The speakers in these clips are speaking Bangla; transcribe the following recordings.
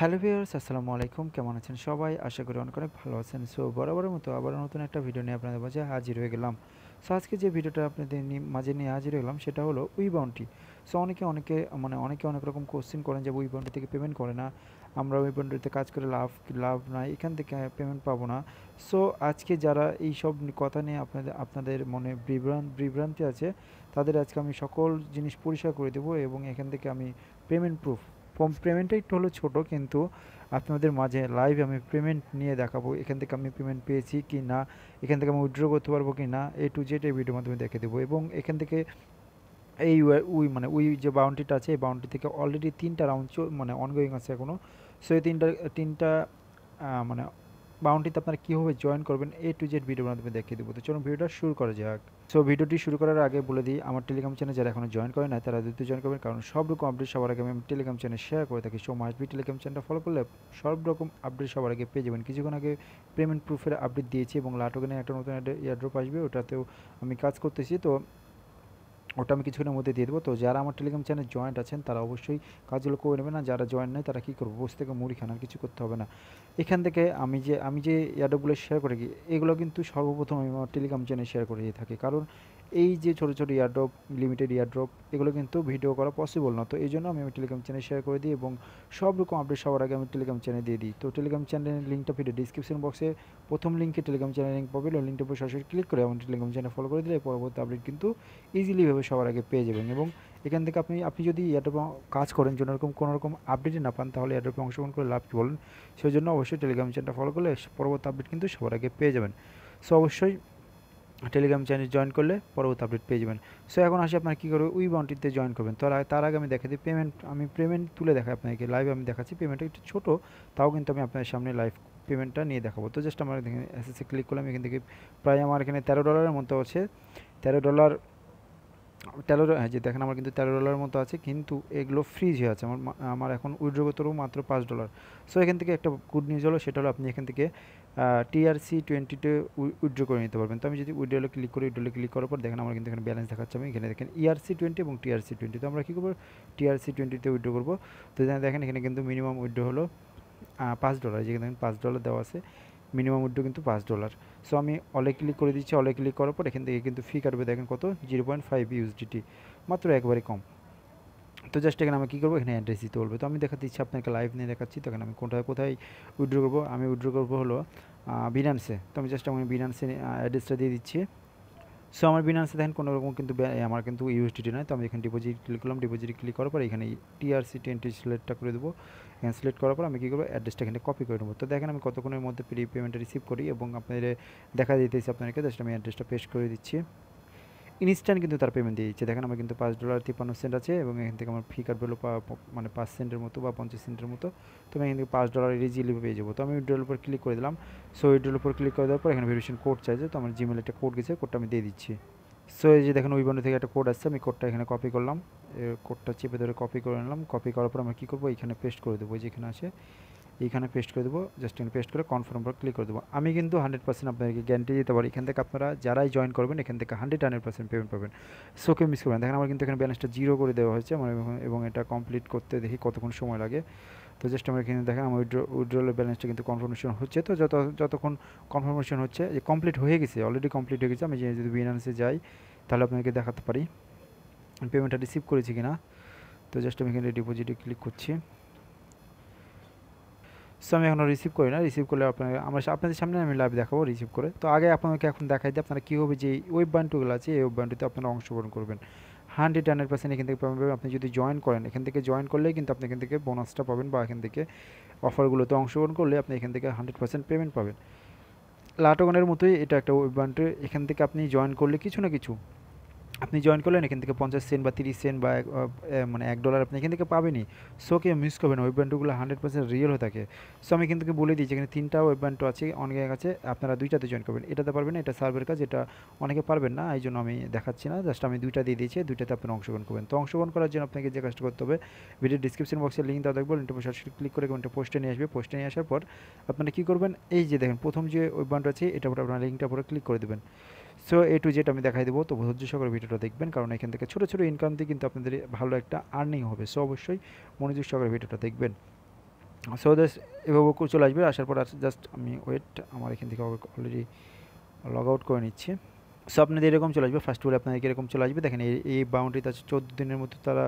হ্যালো ভিউয়ার্স, আসসালামু আলাইকুম। কেমন আছেন সবাই? আশা করি অনেক অনেক ভালো আছেন। সো বরাবরের মতো আবার নতুন একটা ভিডিও নিয়ে আপনাদের মাঝে হাজির হয়ে গেলাম। সো আজকে যে ভিডিওটা আপনাদের মাঝে নিয়ে হাজির হলাম সেটা হলো উইবাউন্টি। সো অনেকে অনেক রকম কোশ্চেন করেন যে উইবাউন্টি থেকে পেমেন্ট করে না, আমরা উইবাউন্টিতে কাজ করে লাভ নাই, এখান থেকে পেমেন্ট পাবো না। সো আজকে যারা এই সব কথা নিয়ে আপনাদের মনে বিভ্রান্তি আছে, তাদের আজকে আমি সকল জিনিস পরিষ্কার করে দেবো এবং এখান থেকে আমি পেমেন্ট প্রুফ, পেমেন্টটা একটু হলো ছোটো, কিন্তু আপনাদের মাঝে লাইভ আমি পেমেন্ট নিয়ে দেখাবো। এখান থেকে আমি পেমেন্ট পেয়েছি কি না, এখান থেকে আমি উইথড্র করতে পারবো কি না, A to Z এই ভিডিওর মাধ্যমে দেখে দেবো। এবং এখান থেকে এই উই যে বাউন্টিটা আছে, এই বাউন্টি থেকে অলরেডি 3টা রাউন্ড অনগোয়িং আছে এখনও। সো এই তিনটা মানে বাউন্টিতে আপনারা কীভাবে জয়েন করবেন A to Z ভিডিওর মাধ্যমে দেখিয়ে দেবো। তো চলুন ভিডিওটা শুরু করা যাক। সো ভিডিওটি শুরু করার আগে বলে দিই, আমার টেলিগ্রাম চ্যানেল যারা এখনো জয়েন করে না তারা দ্রুত জয়েন করবেন, কারণ সব রকম আপডেট সবার আগে আমি টেলিগ্রাম চ্যানেল শেয়ার করে থাকি। সো মাস্ট বি টেলিগ্রাম চ্যানেলটা ফলো করলে সব রকম আপডেট সবার আগে পেয়ে যাবেন। কিছুক্ষণ আগে পেমেন্ট প্রুফের আপডেট দিয়েছি এবং লাটোকেনে একটা নতুন এয়ারড্রপ আসবে, ওটাতেও আমি কাজ করতেছি। তো ওটা আমি কিছুক্ষণের মধ্যে দিয়ে দেবো। তো যারা আমার টেলিগ্রাম চ্যানেল জয়েন্ট আছেন তারা অবশ্যই কাজগুলো করে নেবেন, না যারা জয়েন্ট নেই তারা কী করবো, বসে থেকে মুড়ি খান, আর কিছু করতে হবে না। এখান থেকে আমি যে এয়ারড্রপগুলো শেয়ার করে গিয়ে এগুলো কিন্তু সর্বপ্রথম আমি আমার টেলিগ্রাম চ্যানেলে শেয়ার করে দিয়ে থাকি, কারণ এই যে ছোটো ছোটো এয়ারড্রপ, লিমিটেড এয়ারড্রপ, এগুলো কিন্তু ভিডিও করা পসিবল না। তো এই জন্য আমি টেলিগ্রাম চ্যানেল শেয়ার করে দিই এবং সব রকম আপডেট সবার আগে আমি টেলিগ্রাম চ্যানেল দিয়ে দিই। তো টেলিগ্রাম চ্যানেলের লিঙ্কটা ভিডিও ডিসক্রিপশন বক্সে প্রথম লিঙ্কে টেলিগ্রাম চ্যানেল লিঙ্ক পাবেন, ওই লিঙ্কটার উপর সরাসরি ক্লিক করে আমার টেলিগ্রাম চ্যানেল ফলো করে দিলে পরবর্তী আপডেট কিন্তু ইজিলিভাবে সবার আগে পেয়ে যাবেন। এবং এখান থেকে আপনি যদি এয়ারড্রপে কাজ করেন, কোনো রকম আপডেটই না পান, তাহলে এয়ারড্রপে অংশগ্রহণ করে লাভ কী বলুন? সেই জন্য অবশ্যই টেলিগ্রাম চ্যানেলটা ফলো করলে পরবর্তী আপডেট কিন্তু সবার আগে পেয়ে যাবেন। সো অবশ্যই টেলিগ্রাম চ্যানেল জয়েন করলে পরবর্তী আপডেট পেয়ে যাবেন। সো এখন আসি আপনার কী করবে, উইবাউন্টিতে জয়েন করবেন। তার আগে আমি দেখাই দিই পেমেন্ট তুলে দেখাই আপনাকে, লাইভ আমি দেখাচ্ছি। পেমেন্টটা একটু ছোটো, তাও কিন্তু আমি আপনার সামনে লাইভ পেমেন্টটা নিয়ে দেখাবো। তো জাস্ট আমার দেখেন এসএসএ ক্লিক করলাম, এখান থেকে প্রায় আমার এখানে $13 মতো আছে। $13 হ্যাঁ, যে দেখেন আমার কিন্তু $13 মতো আছে, কিন্তু এগুলো ফ্রিজ হয়ে আছে। আমার এখন উইথড্র করতে পারবো মাত্র $5। সো এখান থেকে একটা গুড নিউজ হলো, সেটা হলো আপনি এখান থেকে TRC20-তে উইথড্র করে নিতে পারবেন। তো আমি যদি উইথড্রলে ক্লিক করি, উইথড্রলে ক্লিক করার পর দেখেন আমার কিন্তু এখানে ব্যালেন্স দেখাচ্ছে। আমি এখানে দেখেন ERC20 এবং TRC20। তো আমরা কী করবো, TRC20-তে উইথড্র করবো। তো দেখেন এখানে কিন্তু মিনিমাম উইথড্র হলো $5, যেখানে দেখেন $5 দেওয়া আছে, মিনিমাম উইথড্র কিন্তু $5। সো আমি অলে ক্লিক করে দিচ্ছি। অলে ক্লিক করার পর এখান থেকে কিন্তু ফি কাটবে, দেখেন কত, 0.5 USDT, মাত্র একবারে কম। তো জাস্ট এখানে আমি কী করবো, এখানে অ্যাড্রেস দিতে বলবো। তো আমি দেখাতে দিচ্ছি আপনাকে, লাইভ নিয়ে দেখাচ্ছি। তো এখানে আমি কোথায় উইথড্র করবো, আমি উইথড্র করবো হলো বিনান্সে। তো আমি জাস্ট আমি বিনান্সে অ্যাড্রেসটা দিয়ে দিচ্ছি। সো আমার বিনান্সে দেখেন কোনো রকম কিন্তু আমার কিন্তু ইউএসডিটি নয়। তো আমি এখানে ডিপোজিট ক্লিক করলাম, ডিপোজিট ক্লিক করার পর এখানে TRC20 সিলেক্টটা করে দেবো। এখানে সিলেক্ট করার পর আমি কী করবো, অ্যাড্রেসটা এখানে কপি করে নেবো। তো দেখেন আমি কতক্ষণের মধ্যে পেমেন্টটা রিসিভ করি এবং আপনাদের দেখা দিতেছি আপনাদেরকে। জাস্ট আমি অ্যাড্রেসটা পেস্ট করে দিচ্ছি। ইনস্ট্যান্ট কিন্তু তার পেমেন্ট দিয়ে দিচ্ছে। দেখেন আমার কিন্তু $5.53 আছে এবং এখান থেকে আমার ফি কাটবে হলো 5 সেন্টের মতো বা 50 সেন্টের মতো। তো আমি এখান থেকে $5 ইজিলি পেয়ে যাবো। তো আমি উইথড্রল উপর ক্লিক করে দিলাম। সো উইথড্রল উপর ক্লিক করে দেওয়ার পর এখানে ভেরিফিকেশন কোড চাইছে, তো আমার জিমেলে একটা কোড গেছে, কোডটা আমি দিয়ে দিচ্ছি। সো এই যে দেখেন উইবাউন্টি থেকে একটা কোড আসছে, আমি কোডটা এখানে কপি করলাম, কোডটা চেপে ধরে কপি করে নিলাম। কপি করার পর আমরা কী করবো, এখানে পেস্ট করে দেবো, যেখানে আছে এইখানে পেস্ট করে দেবো। জাস্ট এখানে পেস্ট করে কনফার্ম পর ক্লিক করে দেবো। আমি কিন্তু 100% আপনাদেরকে গ্যারান্টি দিতে পারি, এখান থেকে আপনারা যারাই জয়েন করবেন এখান থেকে 100% পেমেন্ট পাবেন। সো কেউ মিস করবেন। দেখেন আমার কিন্তু এখানে ব্যালেন্সটা 0 করে দেওয়া হয়েছে আমার, এবং এটা কমপ্লিট করতে দেখি কতক্ষণ সময় লাগে। তো জাস্ট আমার এখানে দেখেন আমার উইথড্রলের ব্যালেন্সটা কিন্তু কনফার্মেশন হচ্ছে। তো যতক্ষণ কনফার্মেশন হচ্ছে, যে কমপ্লিট হয়ে গেছে, অলরেডি কমপ্লিট হয়ে গেছে। আমি যদি বিনান্সে যাই তাহলে আপনাকে দেখাতে পারি পেমেন্টটা রিসিভ করেছি কিনা। তো জাস্ট আমি এখানে ডিপোজিটে ক্লিক করছি। সো আমি এখনও রিসিভ করি না, রিসিভ করলে আপনাদের সামনে আমি লাইভ দেখাবো রিসিভ করে। তো আগে আপনাদেরকে এখন দেখাই দিই আপনারা কীভাবে যে ওয়েববাউন্টিগুলো আছে এই ওয়েববাউন্টিতে আপনারা অংশগ্রহণ করবেন। 100% এখান থেকে পাবেন। আপনি যদি জয়েন করেন, এখান থেকে জয়েন করলেই কিন্তু আপনি এখান থেকে বোনাসটা পাবেন, বা এখান থেকে অফারগুলোতে অংশগ্রহণ করলে আপনি এখান থেকে 100% পেমেন্ট পাবেন। লাটোগনের মতোই এটা একটা ওয়েববাউন্টি। এখান থেকে আপনি জয়েন করলে কিছু না কিছু আপনি জয়েন করলেন, এখান থেকে 50 সেন্ট বা 30 সেন্ট বা $1 আপনি এখান থেকে পাবেনই। সো কেউ মিস করবেন, ওয়েব ব্যান্ডগুলো 100% রিয়েল হয়ে থাকে। সো আমি কিন্তু বলে দিই, যেখানে 3টা ওয়েব ব্যান্ড আছে, অনেকের কাছে আপনারা 2টাতে জয়েন করবেন। এটাতে পারবেন না, এটা সার্ভের কাজ, এটা অনেকে পারবেন না, এই জন্য আমি দেখাচ্ছি না। জাস্ট আমি 2টা দিয়ে দিয়েছি, 2টাতে আপনারা অংশগ্রহণ করবেন। তো অংশগ্রহণ করার জন্য আপনাকে যে কাজটা করতে হবে, ভিডিও ডিসক্রিপশন বক্সে লিঙ্ক দেওয়া দেখবো, লিঙ্কটা সরাসরি ক্লিক করে কমেন্টে পোস্টে নিয়ে আসবে। পোস্টে নিয়ে আসার পর আপনারা কী করবেন, এই যে দেখেন প্রথম যে ওয়েব ব্যান্ড আছে, এটার উপর আপনারা লিঙ্কটার উপরে ক্লিক করে দেবেন। সো A to Z আমি দেখাই দেবো। তো ধৈর্য সহকারে ভিডিওটা দেখবেন, কারণ এখান থেকে ছোটো ছোটো ইনকাম দিয়ে কিন্তু আপনাদের ভালো একটা আর্নিং হবে। সো অবশ্যই মনোযোগ সহকারে ভিডিওটা দেখবেন। সো দ্যাটস এভাবে চলে আসবে। আসার পর জাস্ট আমি ওয়েট, আমার এখান থেকে অলরেডি লগ আউট করে নিচ্ছি। সো আপনাদের এরকম চলে আসবে, ফার্স্ট বলে আপনাদেরকে এরকম চলে আসবে। দেখেন এই বাউন্ডারিতে আছে 14 দিনের মধ্যে তারা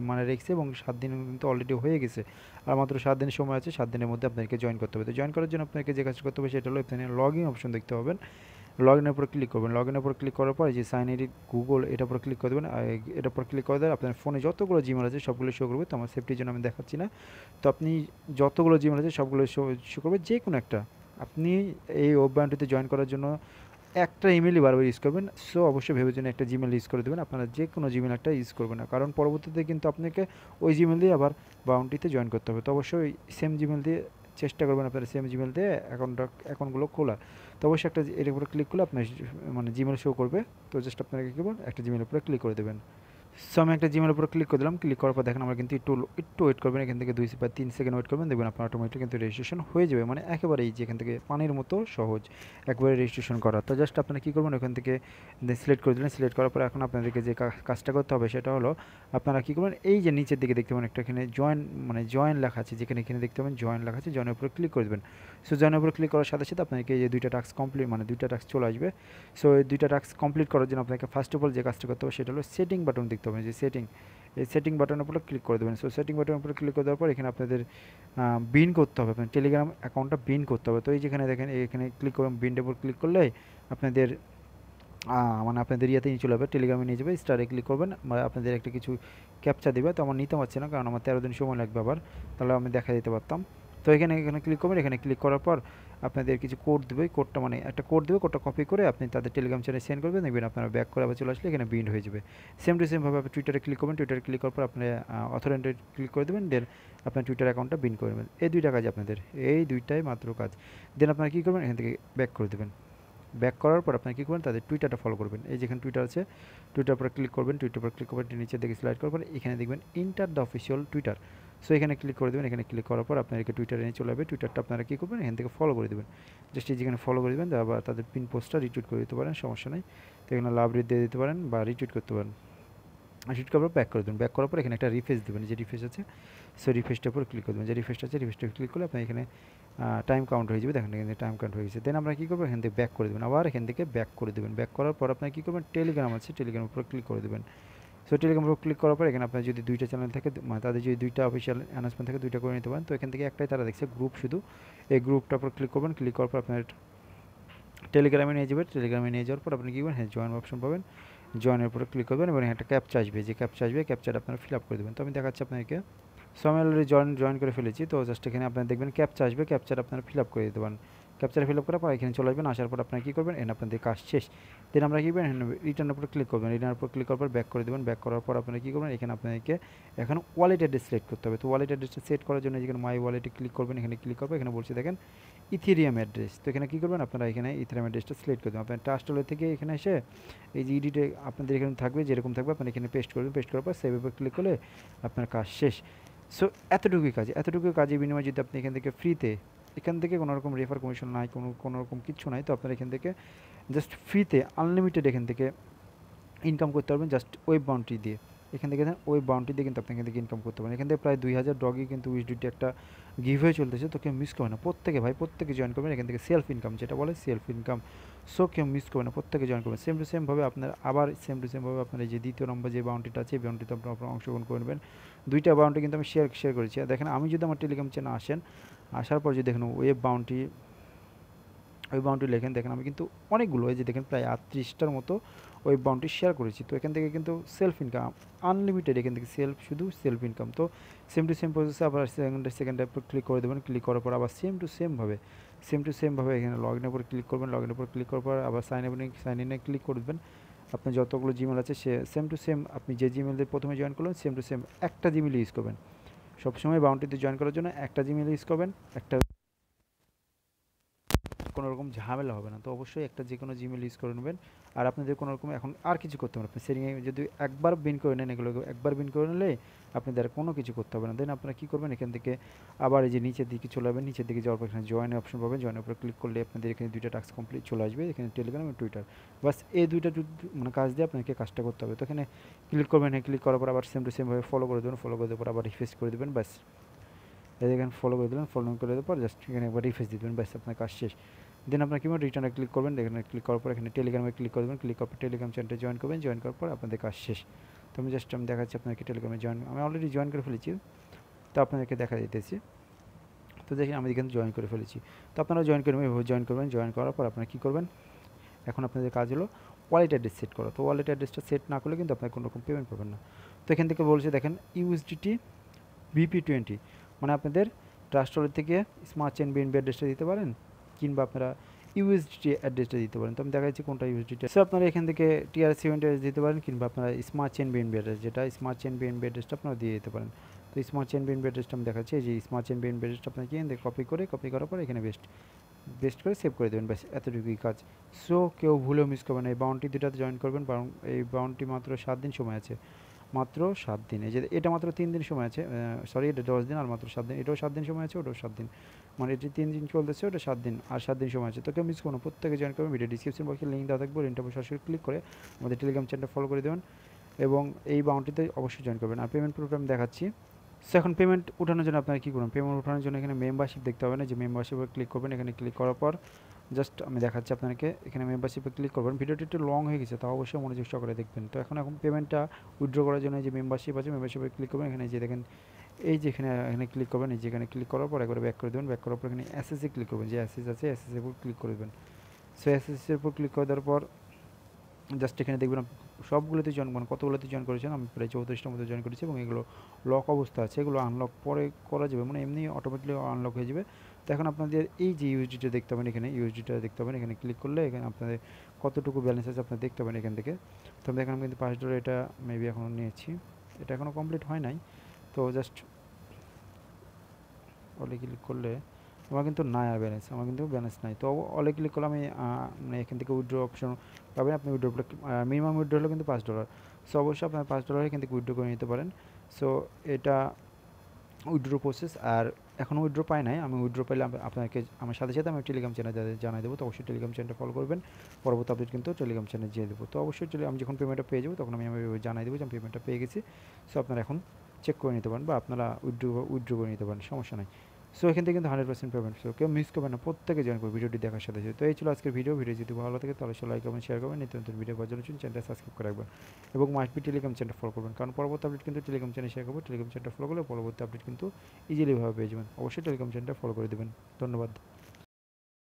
মানে রেখেছে এবং 7 দিন কিন্তু অলরেডি হয়ে গেছে। আর মাত্র 7 দিনের সময় আছে, 7 দিনের মধ্যে আপনাদেরকে জয়েন করতে হবে। তো জয়েন করার জন্য আপনাকে যে কাজটা করতে হবে সেটা হলো এখানে লগ ইন অপশন দেখতে পাবেন। লগ ইনের উপর ক্লিক করবেন। লগ ইনের উপর ক্লিক করার পর যে সাইন আইডি গুগল এটার উপর ক্লিক করে দেবেন। এটার উপর ক্লিক করে দেবেন, আপনার ফোনে যতগুলো জিমেল আছে সবগুলো শো করবে। তো আমার সেফটির জন্য আমি দেখাচ্ছি না। তো আপনি যতগুলো জিমেল আছে সবগুলো শো করবে, যে কোনো একটা। আপনি এই ওয়েববাউন্টিতে জয়েন করার জন্য একটা ইমেলই বারবার ইউজ করবেন। সো অবশ্যই ভেবে জন্য একটা জিমেল ইউজ করে দেবেন। আপনারা যে কোনো জিমেল একটা ইউজ করবেন না, কারণ পরবর্তীতে কিন্তু আপনাকে ওই জিমেল দিয়ে আবার বাউন্টিতে জয়েন করতে হবে। তো অবশ্যই সেম জিমেল দিয়ে চেষ্টা করবেন আপনারা সেম জিমেল দিয়ে অ্যাকাউন্টগুলো খোলার। তো অবশ্যই একটা এর উপরে ক্লিক করলে আপনার মানে জিমেল শো করবে। তো জাস্ট আপনাকে কী করবেন, একটা জিমেলের উপরে ক্লিক করে দেবেন। সো আমি একটা জিমেলের উপর ক্লিক করে দিলাম। ক্লিক করার পর দেখেন আমরা কিন্তু একটু ওয়েট করবেন, এখান থেকে 2 বা 3 সেকেন্ড ওয়েট করবেন, দেখবেন আপনার অটোমেটিক কিন্তু রেজিস্ট্রেশন হয়ে যাবে। মানে একেবারে এই যে এখান থেকে পানির মতো সহজ একবারে রেজিস্ট্রেশন করা। তো জাস্ট আপনারা কী করবেন, ওখান থেকে সিলেক্ট করে দিলেন। সিলেক্ট করার পর এখন আপনাদেরকে যে কাজটা করতে হবে সেটা হলো আপনারা কী করবেন, এই যে নিচের দিকে দেখতে পাবেন একটা এখানে জয়েন মানে জয়েন লেখা আছে, যেখানে এখানে দেখতে পাবেন জয়েন লেখা আছে, জয়েনের উপরে ক্লিক করে দেবেন। সো জয়েনের উপরে ক্লিক করার সাথে সাথে আপনাকে এই যে 2টা টাস্ক কমপ্লিট মানে 2টা টাস্ক চলে আসবে। সো এই 2টা টাস্ক কমপ্লিট করার জন্য আপনাকে ফার্স্ট অফ অল যে কাজটা করতে হবে সেটা হলো সেটিং বাটন দেখতে হবে, যে সেটিং, এই সেটিং বাটনের উপরে ক্লিক করে দেবেন। সো সেটিং বাটনের উপরে ক্লিক করে দেওয়ার পর এখানে আপনাদের বিন করতে হবে, আপনার টেলিগ্রাম অ্যাকাউন্টটা বিন করতে হবে। তো এই যেখানে দেখেন এখানে ক্লিক করবেন, বিনের উপর ক্লিক করলে আপনাদের মানে আপনাদের ইয়েতে নিয়ে চলে যাবে, টেলিগ্রামে নিয়ে যাবে। স্টারে ক্লিক করবেন, আপনাদের একটা কিছু ক্যাপচা দেবে। তো আমার নিতে পারছি না, কারণ আমার 13 দিন সময় লাগবে আবার, তাহলে আমি দেখা দিতে পারতাম। তো এখানে ক্লিক করবেন। এখানে ক্লিক করার পর আপনাদের কিছু কোড দেবে, কোডটা মানে একটা কোড দেবে, কোডটা কপি করে আপনি তাদের টেলিগ্রাম চ্যানেলে সেন্ড করবেন, দেখবেন আপনারা ব্যাক করে আবার চলে আসলে এখানে বিন্ড হয়ে যাবে। সেম টু সেমভাবে আপনি টুইটারে ক্লিক করবেন। টুইটারে ক্লিক করার পর আপনি অথেন্টিকেট ক্লিক করে দেবেন, দেন আপনার টুইটার অ্যাকাউন্টটা বিন করে দেবেন। এই 2টা কাজ আপনাদের, এই 2টাই মাত্র কাজ। দেন আপনারা কী করবেন, এখান থেকে ব্যাক করে দেবেন। ব্যাক করার পর আপনি কী করবেন, তাদের টুইটারটা ফলো করবেন। এই যেখানে টুইটার আছে, টুইটার উপরে ক্লিক করবেন। টুইটার উপরে ক্লিক করবেন, নিচে দিকে স্লাইড করবেন, এখানে দেখবেন enter the official Twitter. So এখানে ক্লিক করে দেবেন। এখানে ক্লিক করার পর আপনাদেরকে টুইটারে নিয়ে চলে যাবে। টুইটারটা আপনারা কী করবেন, এখান থেকে ফলো করে দেবেন। জাস্ট এই যেখানে ফলো করে দেবেন, আবার তাদের পিন পোস্টটা রিটুইট করে দিতে পারেন, সমস্যা নেই। তো এখানে লাভ রেট দিয়ে দিতে পারেন বা রিটুইট করতে পারেন। রিটুইট করার পর ব্যাক করে দেবেন। ব্যাক করার পর এখানে একটা রিফ্রেশ দেবেন, যে রিফ্রেশ আছে সো রিফ্রেশটার উপর ক্লিক করে দেবেন। যে রিফ্রেশটা আছে রিফ্রেশটা ক্লিক করলে আপনার এখানে টাইম কাউন্ট হয়ে যাবে। দেখেন এখানে টাইম কাউন্ট হয়ে গেছে। দেন আপনারা কী করবেন, এখান থেকে ব্যাক করে দেবেন। আবার এখান থেকে ব্যাক করে দেবেন। ব্যাক করার পর আপনারা কী করবেন, টেলিগ্রাম আছে, টেলিগ্রামের উপর ক্লিক করে দেবেন। সো টেলিগ্রামের উপর ক্লিক করার পর এখানে আপনার যদি 2টা চ্যানেল থাকে, মানে তাদের যদি 2টা অফিসিয়াল অ্যানাউন্সমেন্ট থাকে 2টা করে নিতে পারেন। তো এখান থেকে একটাই তারা দেখছে গ্রুপ শুধু, এই গ্রুপটার উপর ক্লিক করবেন। ক্লিক করার পর আপনার টেলিগ্রামে নিয়ে যাবেন। টেলিগ্রামে নিয়ে যাওয়ার পর আপনি কী করবেন, হ্যাঁ জয়েন অপশন পাবেন, জয়েনের উপরে ক্লিক করবেন এবং একটা ক্যাপচা আসবে, যে ক্যাপচা আসবে ক্যাপচাটা আপনারা ফিল আপ করে দেবেন। তো আমি দেখাচ্ছি আপনাকে। সো আমি অলরেডি জয়েন করে ফেলেছি। তো জাস্ট এখানে আপনারা দেখবেন ক্যাপচা আসবে, ক্যাপচাটা আপনারা ফিল আপ করে দিতে পারেন। ক্যাপচার ফিল আপ করার পর এখানে চলে আসবেন। আসার পর আপনারা কী করবেন, এখানে আপনাদের কাজ শেষ। দেন আমরা কী করবেন, রিটার্নের উপর ক্লিক করবেন। রিটার্নের উপর ক্লিক করার পর ব্যাক করে দেবেন। ব্যাক করার পর আপনারা কী করবেন, এখানে আপনাদেরকে এখন ওয়ালেট অ্যাড্রেস সিলেক্ট করতে হবে। তো ওয়ালেট অ্যাড্রেসটা সেট করার জন্য যেখানে মাই ওয়ালেটে ক্লিক করবেন, এখানে ক্লিক করবেন। এখানে বলছে দেখেন ইথেরিয়াম অ্যাড্রেস। তো এখানে কী করবেন, আপনারা এখানে ইথেরিয়াম অ্যাড্রেসটা সিলেক্ট করে দেবেন। আপনার ট্রাস্ট ওয়ালেট থেকে এখানে এসে এই যে ইডিটে আপনাদের এখানে থাকবে, যেরকম থাকবে আপনি এখানে পেস্ট করবেন। পেস্ট করার পর সেভ উপর ক্লিক করলে আপনার কাজ শেষ। সো এতটুকুই কাজ। এতটুকু কাজের বিনিময়ে যদি আপনি এখান থেকে ফ্রিতে, এখান থেকে কোনো রকম রেফার কমিশন নাই, কোনো রকম কিচ্ছু নাই। তো আপনারা এখান থেকে জাস্ট ফ্রিতে আনলিমিটেড এখান থেকে ইনকাম করতে পারবেন, জাস্ট ওয়েব বাউন্টি দিয়ে। এখান থেকে ওয়েব বাউন্টি দিয়ে কিন্তু আপনি এখান থেকে ইনকাম করতে পারেন। এখান থেকে প্রায় 2000 ডগই কিন্তু উইশডিটি একটা গিভওয়ে চলতেছে। তো কেউ মিস করবে না, প্রত্যেকে ভাই প্রত্যেকে জয়েন করবেন। এখান থেকে সেলফ ইনকাম যেটা বলে সেলফ ইনকাম। সো কেউ মিস করবে না, প্রত্যেকে জয়েন করবেন। সেম টু সেমভাবে আপনার আবার সেম টু সেমভাবে আপনার এই যে দ্বিতীয় নম্বর যে বাউন্টিটা আছে, এই বাউন্টিতে আপনারা অংশগ্রহণ করবেন। 2টা বাউন্টি কিন্তু আমি শেয়ার করেছি। আর দেখেন আমি যদি আমার টেলিগ্রাম চ্যানেল আসেন, আসার পর যদি দেখেন ওয়েব বাউন্টি, ওই বাউন্টি লেখেন, দেখেন আমি কিন্তু অনেকগুলো, এই যে দেখেন প্রায় 38টার মতো ওই বাউন্টি শেয়ার করেছি। তো এখান থেকে কিন্তু সেলফ ইনকাম আনলিমিটেড, এখান থেকে শুধু সেলফ ইনকাম। তো সেম টু সেম প্রসেসে আবার সেকেন্ড উপর ক্লিক করে দেবেন। ক্লিক করার পর আবার সেম টু সেমভাবে এখানে লগ ইনের উপর ক্লিক করবেন। লগ ইনের উপর ক্লিক করার পর আবার সাইন ইনে ক্লিক করবেন। আপনার যতগুলো জিমেল আছে সে সেম টু সেম আপনি যে জিমেল দিয়ে প্রথমে জয়েন করলেন সেম টু সেম একটা জিমেল ইউজ করবেন। সবসময় বাউন্টিতে জয়েন করার জন্য একটা জিমেল ইউজ করবেন, একটা কোনো রকম ঝামেলা হবে না। তো অবশ্যই একটা যে কোনো জিমেল ইউজ করে নেবেন। আর আপনাদের কোনো রকম এখন আর কিছু করতে হবে না। আপনি সেটিংয়ে যদি একবার বিন করে নেন, এগুলো একবার বিন করে নিলে আপনাদের কোনো কিছু করতে হবে না। দেন আপনারা কী করবেন, এখান থেকে আবার এই যে নিচের দিকে চলে যাবেন। নিচের দিকে যাওয়ার পর এখানে জয়েন অপশন পাবেন। জয়েনের উপরে ক্লিক করলে আপনাদের এখানে 2টা টাস্ক কমপ্লিট চলে আসবে, এখানে টেলিগ্রাম এবং টুইটার। বাস এই 2টা মানে কাজ দিয়ে আপনাকে কাজটা করতে হবে। তো এখানে ক্লিক করবেন। ক্লিক করার পর আবার সেম টু সেমভাবে ফলো করে দেবেন। ফলো করে দেওয়ার পর আবার রিফ্রেশ করে দেবেন। বাস এখানে ফলো করে দিলেন, ফলো করে দেওয়ার পর জাস্ট এখানে একবার রিফ্রেশ দিয়ে দেবেন, ব্যাস আপনার কাজ শেষ। দেন আপনার কীভাবে রিটার্নে ক্লিক করবেন, এখানে ক্লিক করার পর এখানে টেলিগ্রামে ক্লিক করবেন, ক্লিক করার পর টেলিগ্রাম চ্যানেলে জয়েন করবেন, জয়েন করার পর আপনাদের কাজ শেষ। তো আমি দেখাচ্ছি আপনাকে টেলিগ্রামে জয়েন, আমি অলরেডি জয়েন করে ফেলেছি, তো আপনাদেরকে দেখা দিতেছি। তো দেখেন আমি এখানে জয়েন করে ফেলেছি। তো আপনারা জয়েন করবেন, এভাবে জয়েন করবেন। জয়েন করার পর আপনারা কী করবেন, এখন আপনাদের কাজ হলো ওয়ালেট অ্যাড্রেস সেট করা। তো ওয়ালেট অ্যাড্রেসটা সেট না করলে কিন্তু আপনার কোনো রকম পেমেন্ট পাবেন না। তো এখান থেকে বলছে দেখেন ইউএসডিটি VP20, মানে আপনাদের ট্রাস্ট ওয়ালেট থেকে স্মার্ট চেইন বিএনবি অ্যাড্রেসটা দিতে পারেন, কিংবা আপনারা ইউএসডিটি অ্যাড্রেসটা দিতে পারেন। তো আমি দেখাচ্ছি কোনটা ইউএসডিটি। সো আপনারা এখান থেকে TRC অ্যাড্রেস দিতে পারেন, কিংবা আপনারা স্মার্ট চেইন বিএনবি অ্যাড্রেস, যেটা স্মার্ট চেইন বিএনবি অ্যাড্রেসটা আপনারা দিয়ে দিতে পারেন। তো স্মার্ট চেইন বিএনবি অ্যাড্রেসটা আমি দেখাচ্ছি, এই যে স্মার্ট চেইন বিএনবি অ্যাড্রেসটা আপনাকে এখান থেকে কপি করার পর এখানে বেস্ট করে সেভ করে দেবেন, ব্যাস এতটুকুই কাজ। সো কেউ ভুলেও মিস করবেন না, এই বাউন্টি দুটাতে জয়েন করবেন। এই বাউন্টি মাত্র 7 দিন সময় আছে, মাত্র 7 দিন। এই যে এটা মাত্র 3 দিন সময় আছে, সরি এটা 10 দিন, আর মাত্র 7 দিন। এটাও 7 দিন সময় আছে, ওটাও 7 দিন, মানে এটি 3 দিন চলতেছে, ওটা 7 দিন, আর 7 দিন সময় আছে। তো কেউ মিস করুন, প্রত্যেকে জয়েন করবেন। ভিডিও ডিসক্রিপশন বক্সে লিঙ্ক দেওয়া থাকবে, লিঙ্কটা সরাসরি ক্লিক করে আমাদের টেলিগ্রাম চ্যানেলটা ফলো করে দেবেন, এবং এই বাউন্টিতে অবশ্যই জয়েন করবেন। আর পেমেন্ট প্রুফ আমি দেখাচ্ছি। সো এখন পেমেন্ট উঠানোর জন্য আপনারা কী করবেন, পেমেন্ট উঠানোর জন্য এখানে মেম্বারশিপ দেখতে হবে না, যে মেম্বারশিপে ক্লিক করবেন। এখানে ক্লিক করার পর জাস্ট আমি দেখাচ্ছি আপনাকে, এখানে মেম্বারশিপে ক্লিক করবেন। ভিডিওটি একটু লং হয়ে গেছে, তাও অবশ্যই মনোযোগ সহকারে দেখবেন। তো এখন পেমেন্টটা উইথড্র করার জন্য যে মেম্বারশিপ আছে, মেম্বারশিপে ক্লিক করবেন। এখানে যে দেখেন এই যে এখানে ক্লিক করবেন, এই যে এখানে ক্লিক করার পর একবার ব্যাক করে দেবেন। ব্যাক করার পর এখানে এসএসএ ক্লিক করবেন, যে এসএস আছে এসএসএর উপর ক্লিক করে দেবেন। সো এসএসএর উপর ক্লিক করে দেওয়ার পর জাস্ট এখানে দেখবেন সবগুলোতে জয়েন করেন, কতগুলোতে জয়েন করেছেন, আমি প্রায় 34টার মতো জয়েন করেছি, এবং এগুলো লক অবস্থা আছে, এগুলো আনলক পরে করা যাবে, মানে এমনি অটোমেটিকলি আনলক হয়ে যাবে। তো এখন আপনাদের এই যে ইউএসডিটা দেখতে পাবেন, এখানে ইউএসডিটা দেখতে পাবেন, এখানে ক্লিক করলে এখানে আপনাদের কতটুকু ব্যালেন্স আছে আপনারা দেখতে পাবেন এখান থেকে। তো আমি দেখেন আমি কিন্তু $5 এটা মেবি এখনও নিয়েছি, এটা এখনও কমপ্লিট হয় নাই। তো জাস্ট অলে ক্লিক করলে আমার কিন্তু নাই আর ব্যালেন্স, আমার কিন্তু ব্যালেন্স নাই। তো অলে ক্লিক করলে আমি মানে এখান থেকে উইথড্র অপশন পাবেন। আপনি উইথড্র মিনিমাম উইথড্র হলো কিন্তু $5। সো অবশ্যই আপনার $5 এখান থেকে উইথড্র করে নিতে পারেন। সো এটা উইথড্র প্রসেস। আর এখনও উইথড্র পাই নাই, আমি উইথড্র পাইলে আপনাকে আমার সাথে সাথে আমি টেলিগ্রাম চ্যানেল জানাই দেবো। তো অবশ্যই টেলিগ্রাম চ্যানেলটা ফলো করবেন, পরবর্তী আপডেট কিন্তু টেলিগ্রাম চ্যানেল দিয়ে দেবো। তো অবশ্যই আমি যখন পেমেন্টটা পেয়ে যাবো তখন আমি জানাই দেবো যে আমি পেমেন্টটা পেয়ে গেছি। সো আপনারা এখন চেক করে নিতে পারেন, বা আপনারা উইথড্র করে নিতে পারেন, সমস্যা নাই। সো এখান থেকে কিন্তু 100% পেমেন্ট। সো কেউ মিস করবেন না, প্রত্যেকে জয়েন করবে ভিডিওটি দেখার সাথে সাথে। তো এই ছিল আজকের ভিডিও যদি ভালো লাগে তাহলে লাইক করবেন, শেয়ার করবেন, নিত্য নতুন ভিডিও পাওয়ার জন্য চ্যানেলটা সাবস্ক্রাইব করে রাখবেন, এবং মাস্টবি টেলিগ্রাম চ্যানেলটা ফলো করবেন, কারণ পরবর্তী আপডেট কিন্তু টেলিগ্রাম চ্যানেল শেয়ার করবো। টেলিগ্রাম চ্যানেলটা ফলো করলে পরবর্তী আপডেট কিন্তু ইজিলিভাবে পেয়ে যাবেন। অবশ্যই টেলিগ্রাম চ্যানেলটা ফলো করে দেবেন। ধন্যবাদ।